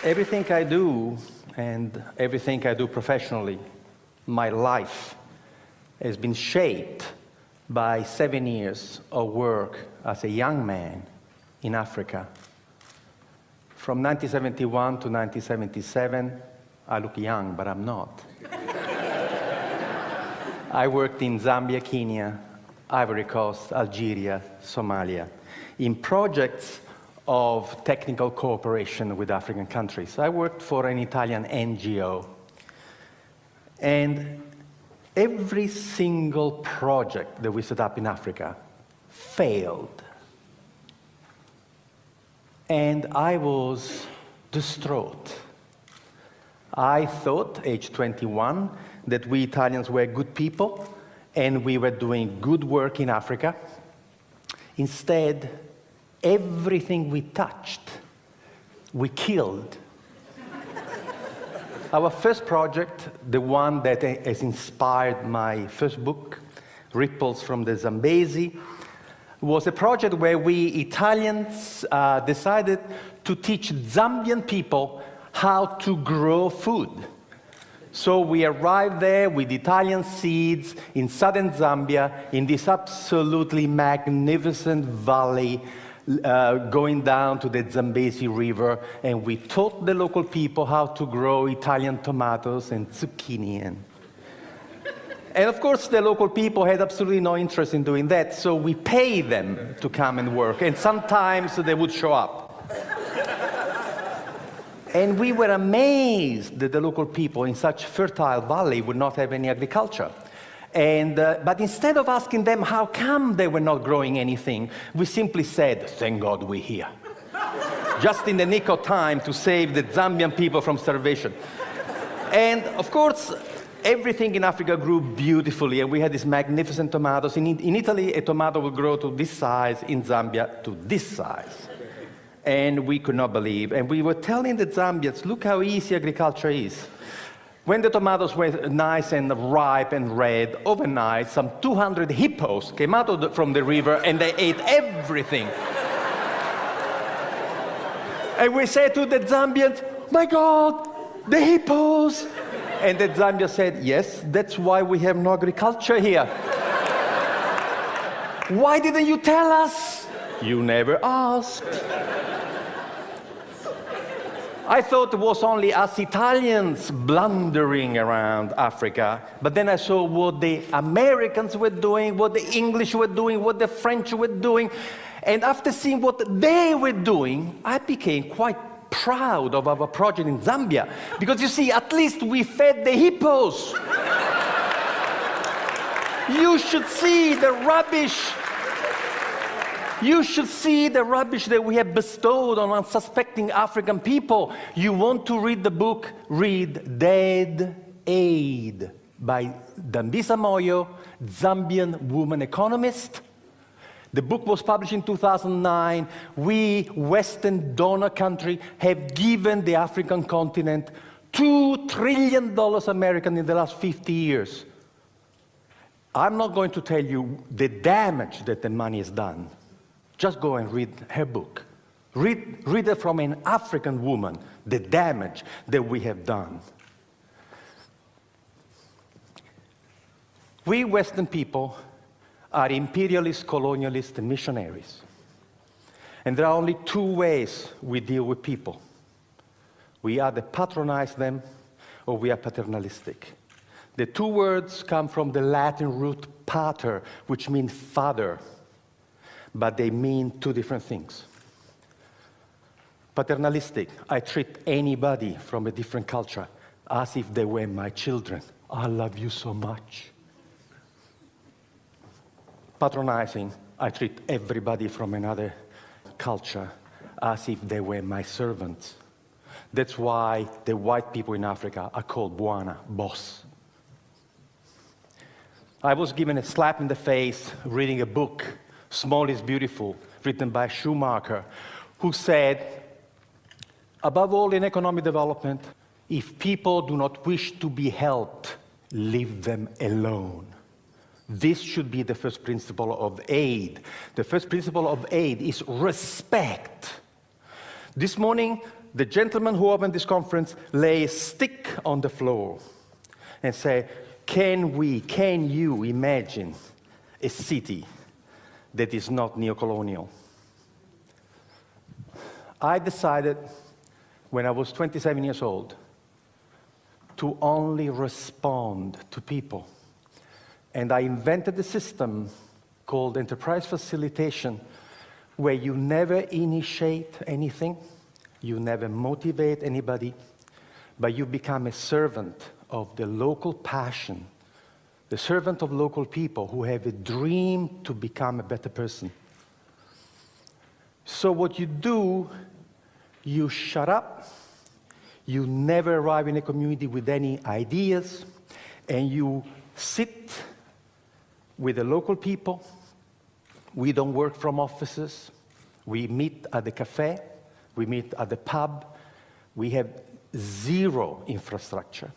Everything I do, and everything I do professionally, my life, has been shaped by 7 years of work as a young man in Africa. From 1971 to 1977, I look young, but I'm not. I worked in Zambia, Kenya, Ivory Coast, Algeria, Somalia, in projects of technical cooperation with African countries. I worked for an Italian NGO. And every single project that we set up in Africa failed. And I was distraught. I thought, age 21, that we Italians were good people and we were doing good work in Africa. Instead, everything we touched, we killed. Our first project, the one that has inspired my first book, Ripples from the Zambezi, was a project where we Italians decided to teach Zambian people how to grow food. So we arrived there with Italian seeds in southern Zambia, in this absolutely magnificent valley, going down to the Zambezi River, and we taught the local people how to grow Italian tomatoes and zucchini. And of course, the local people had absolutely no interest in doing that, so we paid them to come and work, and sometimes they would show up. And we were amazed that the local people in such fertile valley would not have any agriculture. But instead of asking them how come they were not growing anything, we simply said, thank God we're here. Just in the nick of time to save the Zambian people from starvation. And of course, everything in Africa grew beautifully, and we had these magnificent tomatoes. In Italy, a tomato would grow to this size, in Zambia, to this size. And we could not believe. And we were telling the Zambians, look how easy agriculture is. When the tomatoes were nice and ripe and red, overnight, some 200 hippos came out from the river and they ate everything. And we said to the Zambians, my God, the hippos! And the Zambians said, yes, that's why we have no agriculture here. Why didn't you tell us? You never asked. I thought it was only us Italians blundering around Africa, but then I saw what the Americans were doing, what the English were doing, what the French were doing, and after seeing what they were doing, I became quite proud of our project in Zambia, because you see, at least we fed the hippos. You should see the rubbish. You should see the rubbish that we have bestowed on unsuspecting African people. You want to read the book? Read Dead Aid by Dambisa Moyo, Zambian woman economist. The book was published in 2009. We, Western donor country, have given the African continent $2 trillion American in the last 50 years. I'm not going to tell you the damage that the money has done. Just go and read her book. Read it from an African woman, the damage that we have done. We Western people are imperialist, colonialist, and missionaries. And there are only two ways we deal with people. We either patronize them, or we are paternalistic. The two words come from the Latin root pater, which means father. But they mean two different things. Paternalistic, I treat anybody from a different culture as if they were my children. I love you so much. Patronizing, I treat everybody from another culture as if they were my servants. That's why the white people in Africa are called Bwana, boss. I was given a slap in the face reading a book, Small is Beautiful, written by Schumacher, who said, above all in economic development, if people do not wish to be helped, leave them alone. This should be the first principle of aid. The first principle of aid is respect. This morning, the gentleman who opened this conference lay a stick on the floor and say, can you imagine a city that is not neocolonial? I decided when I was 27 years old to only respond to people. And I invented a system called enterprise facilitation, where you never initiate anything, you never motivate anybody, but you become a servant of the local passion, the servant of local people who have a dream to become a better person. So what you do, you shut up, you never arrive in a community with any ideas, and you sit with the local people. We don't work from offices. We meet at the cafe. We meet at the pub. We have zero infrastructure.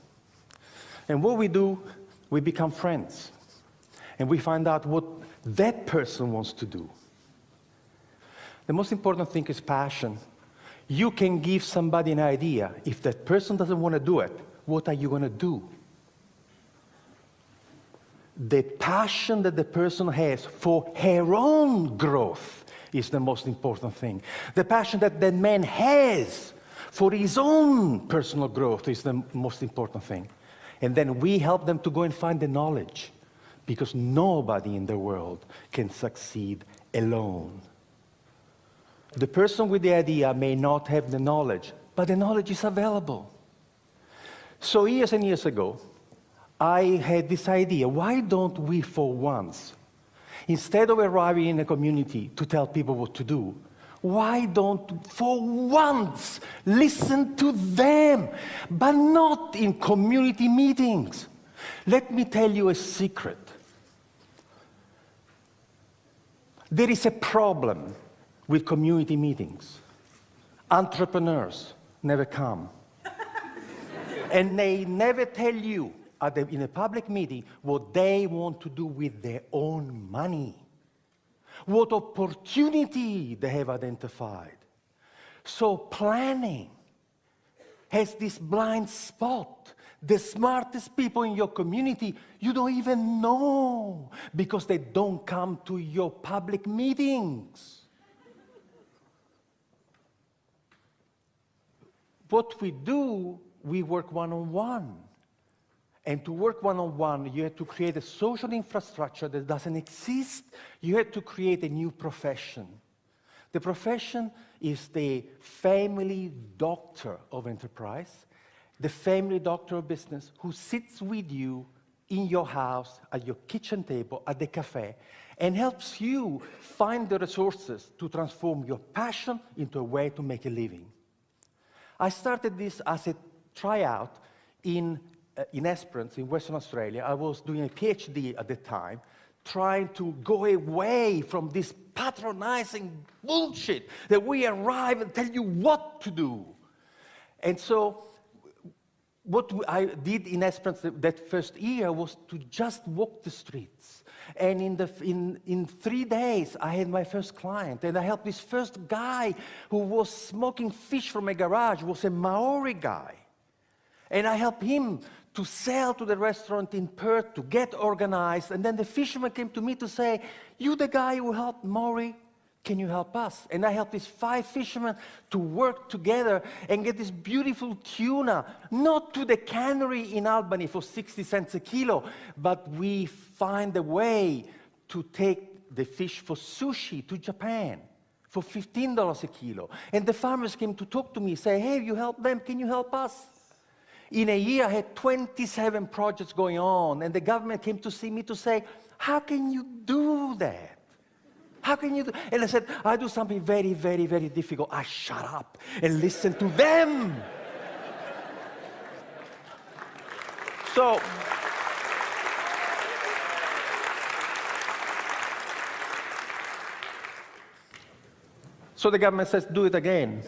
And what we do, we become friends. And we find out what that person wants to do. The most important thing is passion. You can give somebody an idea. If that person doesn't want to do it, what are you going to do? The passion that the person has for her own growth is the most important thing. The passion that the man has for his own personal growth is the most important thing. And then we help them to go and find the knowledge, because nobody in the world can succeed alone. The person with the idea may not have the knowledge, but the knowledge is available. So years and years ago, I had this idea, why don't we for once, instead of arriving in a community to tell people what to do, why don't for once listen to them, but not in community meetings? Let me tell you a secret. There is a problem with community meetings. Entrepreneurs never come. And they never tell you in a public meeting what they want to do with their own money, what opportunity they have identified. So planning has this blind spot. The smartest people in your community, you don't even know, because they don't come to your public meetings. What we do, we work one-on-one. And to work one-on-one, you have to create a social infrastructure that doesn't exist. You have to create a new profession. The profession is the family doctor of enterprise, the family doctor of business, who sits with you in your house, at your kitchen table, at the cafe, and helps you find the resources to transform your passion into a way to make a living. I started this as a tryout in Esperance, in Western Australia. I was doing a PhD at the time, trying to go away from this patronizing bullshit that we arrive and tell you what to do. And so what I did in Esperance that first year was to just walk the streets. And in 3 days, I had my first client, and I helped this first guy who was smoking fish from a garage, was a Maori guy. And I helped him to sell to the restaurant in Perth, to get organized. And then the fisherman came to me to say, you the guy who helped Maori, can you help us? And I helped these 5 fishermen to work together and get this beautiful tuna, not to the cannery in Albany for 60 cents a kilo, but we find a way to take the fish for sushi to Japan for $15 a kilo. And the farmers came to talk to me, say, hey, you help them, can you help us? In a year, I had 27 projects going on, and the government came to see me to say, how can you do that? How can you do? And I said, I do something very, very, very difficult. I shut up and listen to them. So the government says, do it again.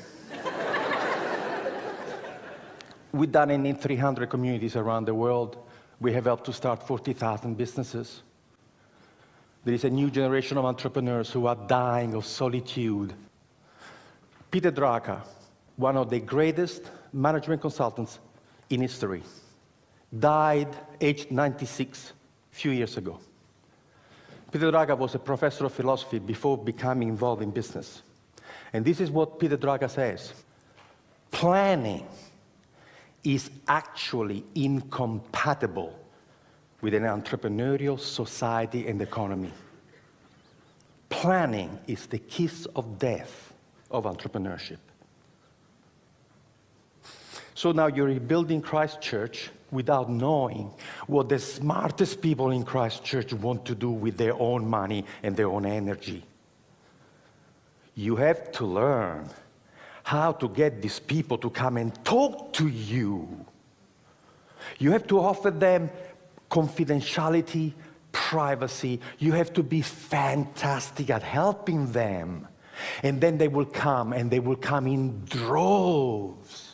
We've done it in 300 communities around the world. We have helped to start 40,000 businesses. There is a new generation of entrepreneurs who are dying of solitude. Peter Drucker one of the greatest management consultants in history, died aged 96 a few years ago. Peter Drucker was a professor of philosophy before becoming involved in business. And this is what Peter Drucker says. Planning is actually incompatible with an entrepreneurial society and economy. Planning is the kiss of death of entrepreneurship. So now you're rebuilding Christ Church without knowing what the smartest people in Christ Church want to do with their own money and their own energy. You have to learn how to get these people to come and talk to you. You have to offer them confidentiality, privacy. You have to be fantastic at helping them. And then they will come, and they will come in droves.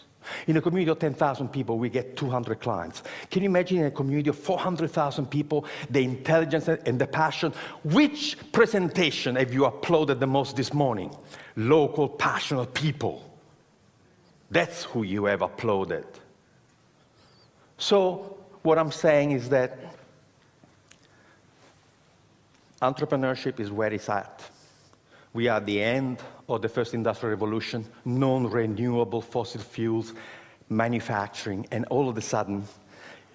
In a community of 10,000 people, we get 200 clients. Can you imagine in a community of 400,000 people, the intelligence and the passion? Which presentation have you uploaded the most this morning? Local, passionate people. That's who you have uploaded. So what I'm saying is that entrepreneurship is where it's at. We are at the end of the first industrial revolution, non-renewable fossil fuels, manufacturing, and all of a sudden,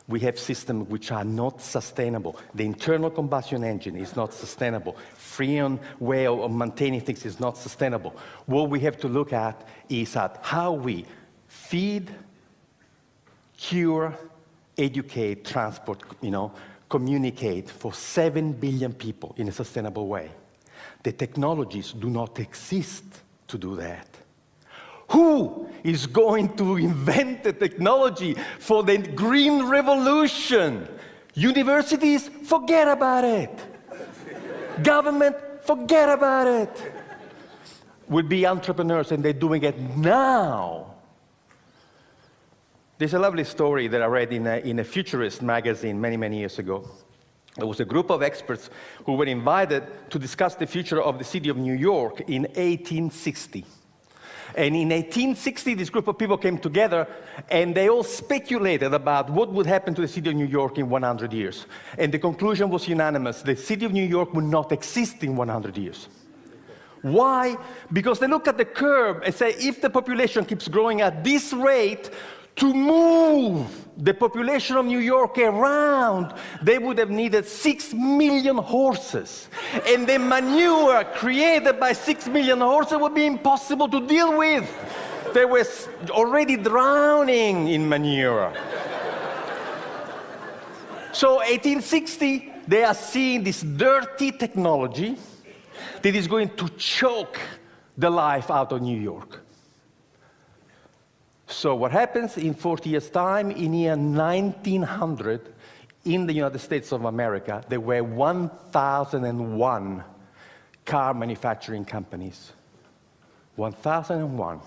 we have systems which are not sustainable. The internal combustion engine is not sustainable. Freon way of maintaining things is not sustainable. What we have to look at is at how we feed, cure, educate, transport, communicate for 7 billion people in a sustainable way. The technologies do not exist to do that. Who is going to invent the technology for the green revolution? Universities, forget about it. Government, forget about it. Would be entrepreneurs, and they're doing it now. There's a lovely story that I read in a futurist magazine many, many years ago. There was a group of experts who were invited to discuss the future of the city of New York in 1860. And in 1860, this group of people came together, and they all speculated about what would happen to the city of New York in 100 years. And the conclusion was unanimous. The city of New York would not exist in 100 years. Why? Because they look at the curve and say, if the population keeps growing at this rate, to move the population of New York around, they would have needed 6 million horses. And the manure created by 6 million horses would be impossible to deal with. They were already drowning in manure. So 1860, they are seeing this dirty technology that is going to choke the life out of New York. So what happens in 40 years' time, in year 1900, in the United States of America, there were 1,001 car manufacturing companies. 1,001.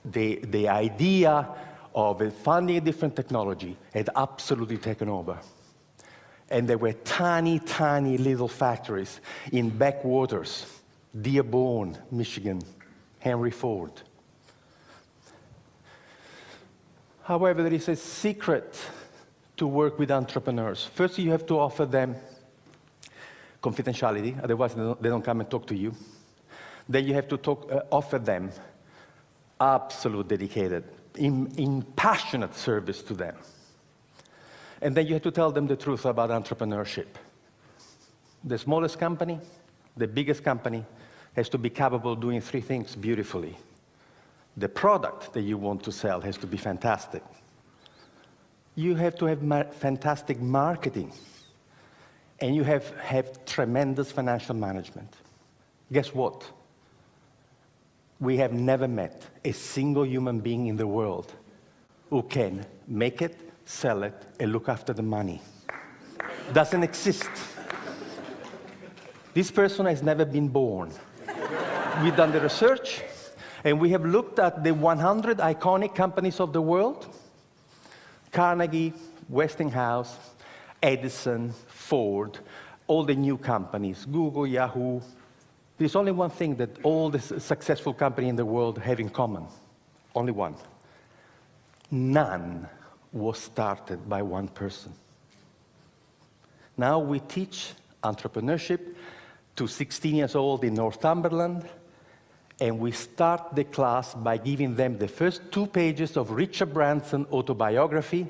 The idea of funding a different technology had absolutely taken over. And there were tiny, tiny little factories in backwaters, Dearborn, Michigan, Henry Ford. However, there is a secret to work with entrepreneurs. First, you have to offer them confidentiality, otherwise they don't come and talk to you. Then you have to offer them absolute dedicated, in passionate service to them. And then you have to tell them the truth about entrepreneurship. The smallest company, the biggest company, has to be capable of doing 3 things beautifully. The product that you want to sell has to be fantastic. You have to have fantastic marketing. And you have tremendous financial management. Guess what? We have never met a single human being in the world who can make it, sell it, and look after the money. Doesn't exist. This person has never been born. We've done the research, and we have looked at the 100 iconic companies of the world: Carnegie, Westinghouse, Edison, Ford, all the new companies, Google, Yahoo, There's only one thing that all the successful companies in the world have in common. Only one. None was started by one person. Now we teach entrepreneurship to 16 years old in Northumberland, and we start the class by giving them the first 2 pages of Richard Branson's autobiography,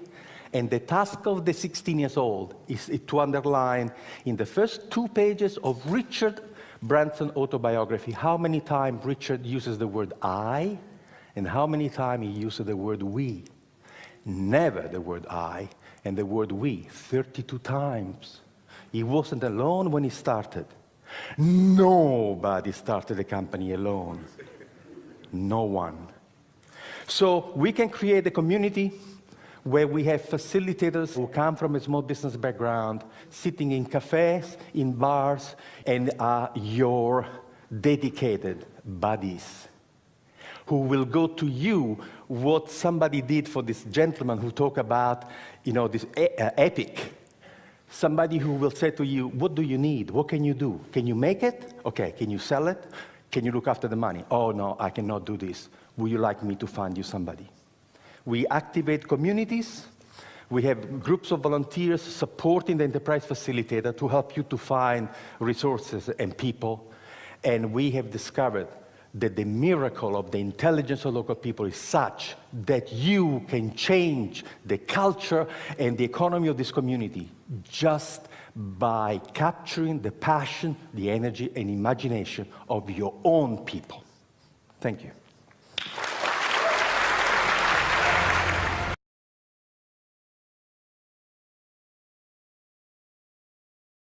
and the task of the 16 years old is to underline in the first 2 pages of Richard Branson's autobiography how many times Richard uses the word I, and how many times he uses the word we. Never the word I and the word we, 32 times. He wasn't alone when he started. Nobody started a company alone. No one. So we can create a community where we have facilitators who come from a small business background, sitting in cafes, in bars, and are your dedicated buddies, who will go to you what somebody did for this gentleman who talked about, this epic. Somebody who will say to you, what do you need? What can you do? Can you make it? Okay, can you sell it? Can you look after the money? Oh, no, I cannot do this. Would you like me to find you somebody? We activate communities. We have groups of volunteers supporting the enterprise facilitator to help you to find resources and people. And we have discovered that the miracle of the intelligence of local people is such that you can change the culture and the economy of this community just by capturing the passion, the energy, and imagination of your own people. Thank you.